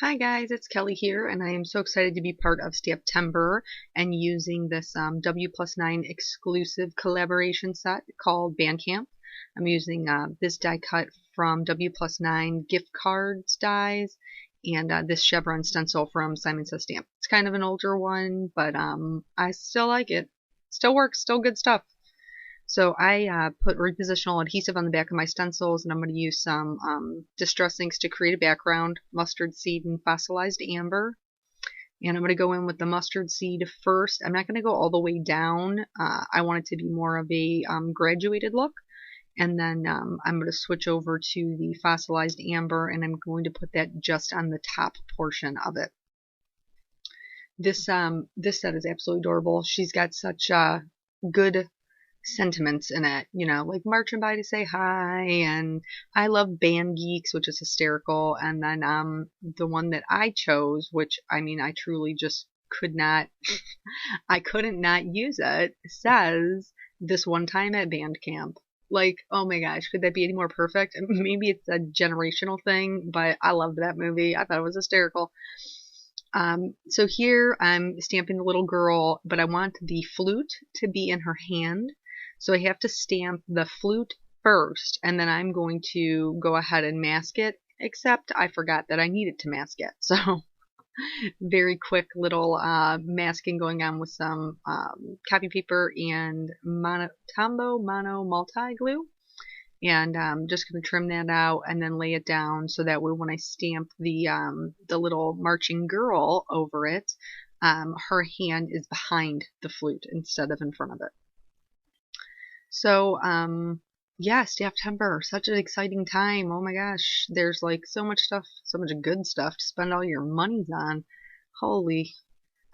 Hi guys, it's Kelly here, and I am so excited to be part of Stamptember and using this WPlus9 exclusive collaboration set called Bandcamp. I'm using this die cut from WPlus9 gift cards dies and this chevron stencil from Simon Says Stamp. It's kind of an older one, but I still like it. Still works, still good stuff. So I put repositional adhesive on the back of my stencils, and I'm going to use some distress inks to create a background, mustard seed and fossilized amber. And I'm going to go in with the mustard seed first. I'm not going to go all the way down. I want it to be more of a graduated look. And then I'm going to switch over to the fossilized amber, and I'm going to put that just on the top portion of it. This set is absolutely adorable. She's got such good sentiments in it, you know, like marching by to say hi, and I love band geeks, which is hysterical. And then the one that I chose, which I mean I truly just could not I couldn't not use it, says this one time at band camp. Like, oh my gosh, could that be any more perfect? Maybe it's a generational thing, but I loved that movie. I thought it was hysterical. So here I'm stamping the little girl, but I want the flute to be in her hand. So I have to stamp the flute first, and then I'm going to go ahead and mask it, except I forgot that I needed to mask it. So very quick little masking going on with some copy paper and Tombow Mono Multi Glue. And I'm just going to trim that out and then lay it down so that way when I stamp the little marching girl over it, her hand is behind the flute instead of in front of it. So, yeah, Stamptember, such an exciting time. Oh my gosh, there's like so much stuff, so much good stuff to spend all your monies on. Holy,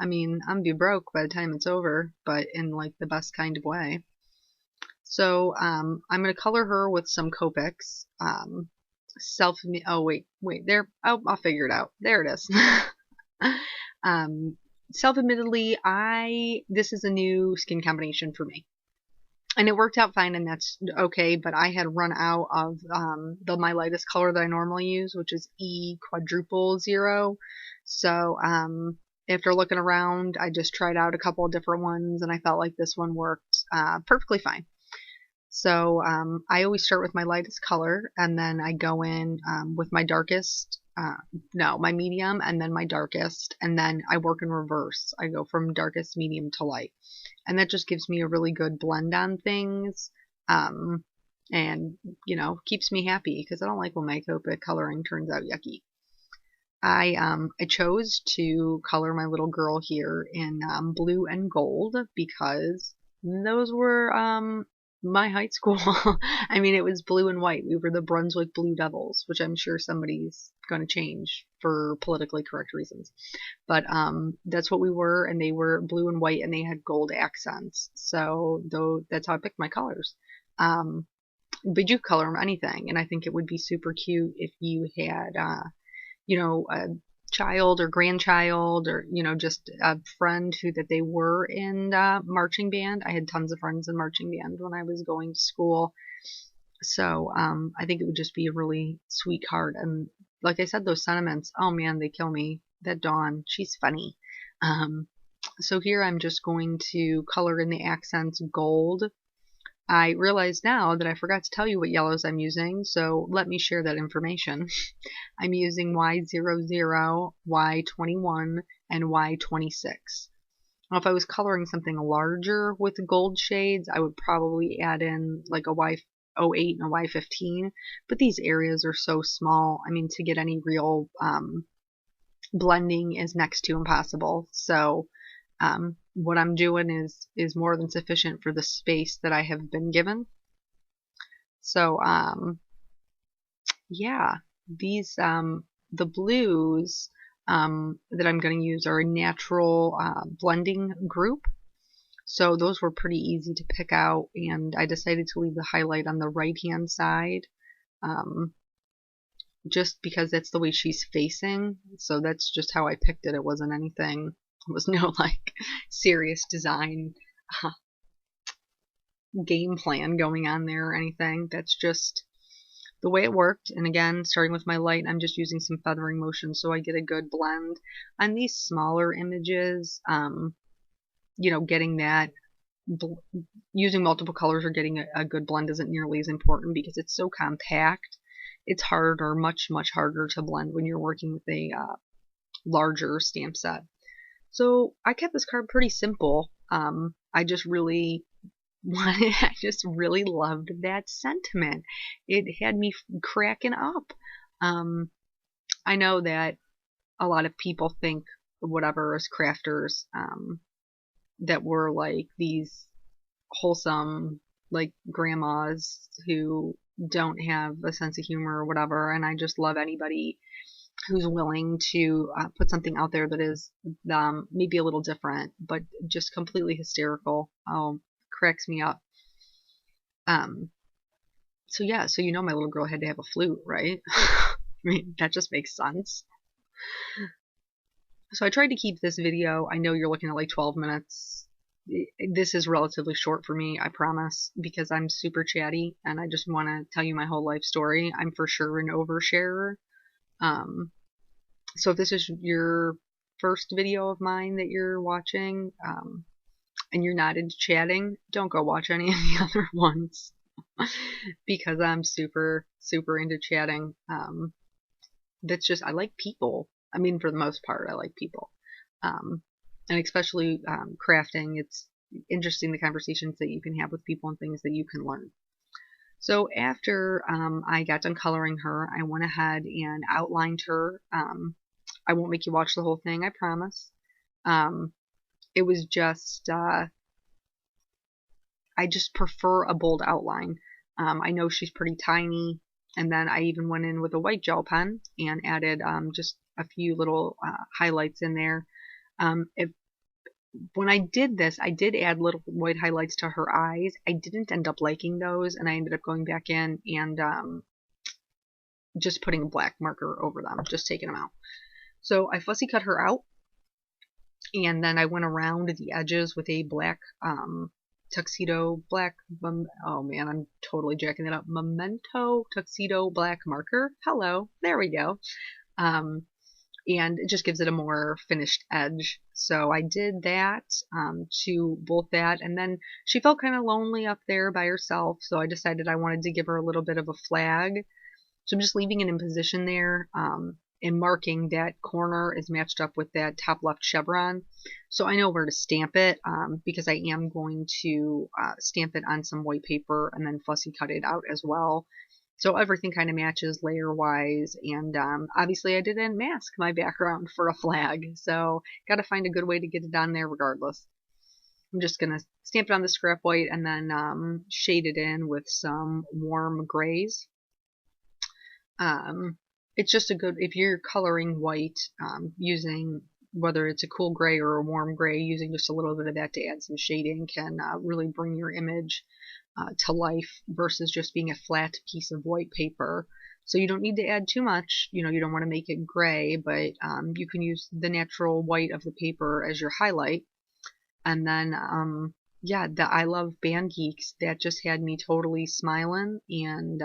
I mean, I'm gonna be broke by the time it's over, but in like the best kind of way. So, I'm gonna color her with some Copics. Oh wait, there. Oh, I'll figure it out. There it is. Self-admittedly, this is a new skin combination for me. And it worked out fine, and that's okay, but I had run out of my lightest color that I normally use, which is E00. So after looking around, I just tried out a couple of different ones, and I felt like this one worked perfectly fine. So I always start with my lightest color, and then I go in with my darkest, my medium, and then my darkest, and then I work in reverse. I go from darkest, medium to light. And that just gives me a really good blend on things, and, you know, keeps me happy because I don't like when my Copic coloring turns out yucky. I chose to color my little girl here in blue and gold because those were my high school. I mean, it was blue and white. We were the Brunswick Blue Devils, which I'm sure somebody's going to change for politically correct reasons. But that's what we were, and they were blue and white, and they had gold accents. So that's how I picked my colors. But you color them anything, and I think it would be super cute if you had, you know, a child or grandchild, or you know, just a friend that they were in marching band. I had tons of friends in marching band when I was going to school, so I think it would just be a really sweet card. And like I said, those sentiments, oh man, they kill me. That Dawn, she's funny. So here I'm just going to color in the accents gold. I realize now that I forgot to tell you what yellows I'm using, so let me share that information. I'm using Y00, Y21, and Y26. Now, if I was coloring something larger with gold shades, I would probably add in like a Y08 and a Y15, but these areas are so small. I mean, to get any real blending is next to impossible. So what I'm doing is more than sufficient for the space that I have been given. So yeah, these the blues that I'm going to use are a natural blending group. So those were pretty easy to pick out, and I decided to leave the highlight on the right hand side just because that's the way she's facing. So that's just how I picked it. It wasn't anything. It was no like serious design game plan going on there or anything. That's just the way it worked, and again, starting with my light, I'm just using some feathering motion so I get a good blend. On these smaller images, getting that, using multiple colors or getting a good blend isn't nearly as important because it's so compact. It's harder, much, much harder to blend when you're working with a larger stamp set. So I kept this card pretty simple. I just really I just really loved that sentiment. It had me cracking up. I know that a lot of people think whatever as crafters, that we're like these wholesome, like grandmas who don't have a sense of humor or whatever, and I just love anybody who's willing to put something out there that is maybe a little different, but just completely hysterical. Oh, cracks me up. So yeah, so my little girl had to have a flute, right? I mean, that just makes sense. So I tried to keep this video, I know you're looking at like 12 minutes. This is relatively short for me, I promise, because I'm super chatty and I just want to tell you my whole life story. I'm for sure an oversharer. So if this is your first video of mine that you're watching, and you're not into chatting, don't go watch any of the other ones because I'm super, super into chatting. That's just, I like people. I mean, for the most part, I like people. And especially crafting, it's interesting the conversations that you can have with people and things that you can learn. So after I got done coloring her, I went ahead and outlined her. I won't make you watch the whole thing, I promise. It was just, I just prefer a bold outline. I know she's pretty tiny, and then I even went in with a white gel pen and added just a few little highlights in there. When I did this, I did add little white highlights to her eyes. I didn't end up liking those, and I ended up going back in and just putting a black marker over them, just taking them out. So I fussy cut her out, and then I went around the edges with a black tuxedo black, oh man, I'm totally jacking it up, Memento tuxedo black marker. Hello, there we go. And it just gives it a more finished edge. So I did that to both that, and then she felt kind of lonely up there by herself, so I decided I wanted to give her a little bit of a flag. So I'm just leaving it in position there, and marking that corner is matched up with that top left chevron. So I know where to stamp it, because I am going to stamp it on some white paper and then fussy cut it out as well. So everything kind of matches layer-wise, and obviously I didn't mask my background for a flag, so got to find a good way to get it on there regardless. I'm just going to stamp it on the scrap white and then shade it in with some warm grays. It's just a good, if you're coloring white, using, whether it's a cool gray or a warm gray, using just a little bit of that to add some shading can really bring your image to life versus just being a flat piece of white paper. So you don't need to add too much. You don't want to make it gray, but you can use the natural white of the paper as your highlight. And then, yeah, the I Love Band Geeks, that just had me totally smiling, and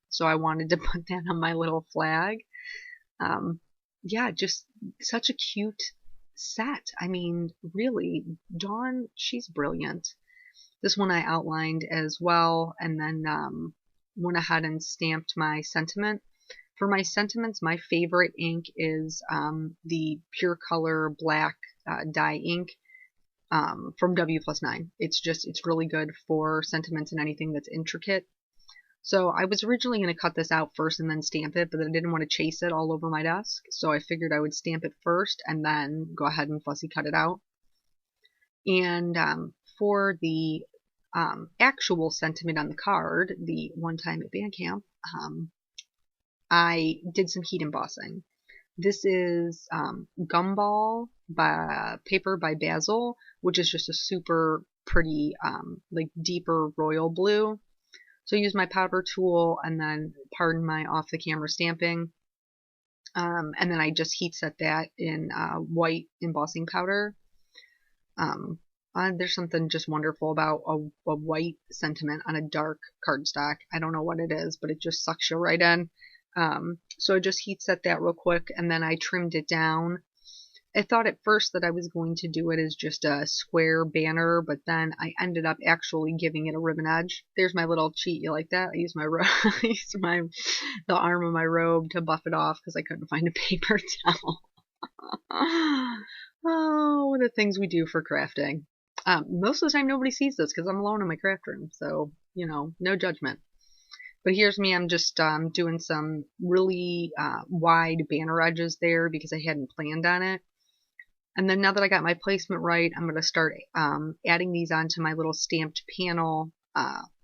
so I wanted to put that on my little flag. Yeah, just such a cute set. I mean, really, Dawn, she's brilliant. This one I outlined as well, and then went ahead and stamped my sentiment. For my sentiments, my favorite ink is the Pure Color Black dye ink from WPlus9. It's really good for sentiments and anything that's intricate. So I was originally going to cut this out first and then stamp it, but I didn't want to chase it all over my desk, so I figured I would stamp it first and then go ahead and fussy cut it out. And for the actual sentiment on the card, the one time at band camp, I did some heat embossing. This is Gumball paper by Basil, which is just a super pretty, like deeper royal blue. So I used my powder tool and then, pardon my off the camera stamping, and then I just heat set that in white embossing powder. There's something just wonderful about a white sentiment on a dark cardstock. I don't know what it is, but it just sucks you right in. So I just heat set that real quick, and then I trimmed it down. I thought at first that I was going to do it as just a square banner, but then I ended up actually giving it a ribbon edge. There's my little cheat. You like that? I used the arm of my robe to buff it off because I couldn't find a paper towel. Oh, what are the things we do for crafting. Most of the time nobody sees this because I'm alone in my craft room, so, no judgment. But here's me, I'm just doing some really wide banner edges there because I hadn't planned on it. And then now that I got my placement right, I'm going to start adding these onto my little stamped panel.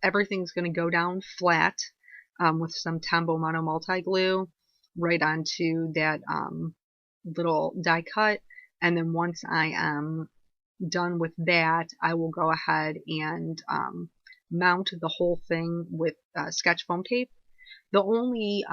Everything's going to go down flat with some Tombow Mono multi-glue right onto that little die cut. And then once I am done with that, I will go ahead and mount the whole thing with sketch foam tape. The only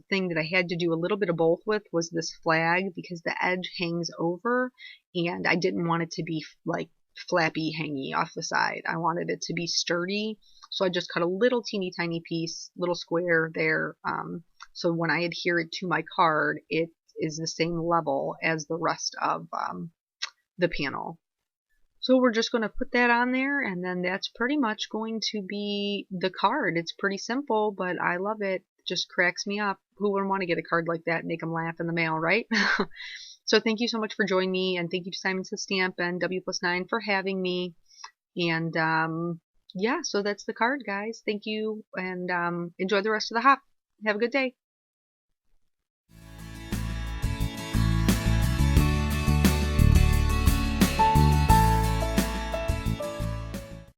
thing that I had to do a little bit of both with was this flag because the edge hangs over and I didn't want it to be like flappy hangy off the side. I wanted it to be sturdy. So I just cut a little teeny tiny piece, little square there. So when I adhere it to my card, it is the same level as the rest of the panel. So we're just going to put that on there, and then that's pretty much going to be the card. It's pretty simple, but I love it. It just cracks me up. Who wouldn't want to get a card like that and make them laugh in the mail, right? So thank you so much for joining me, and thank you to Simon Says Stamp and WPlus9 for having me. And yeah, so that's the card, guys. Thank you, and enjoy the rest of the hop. Have a good day.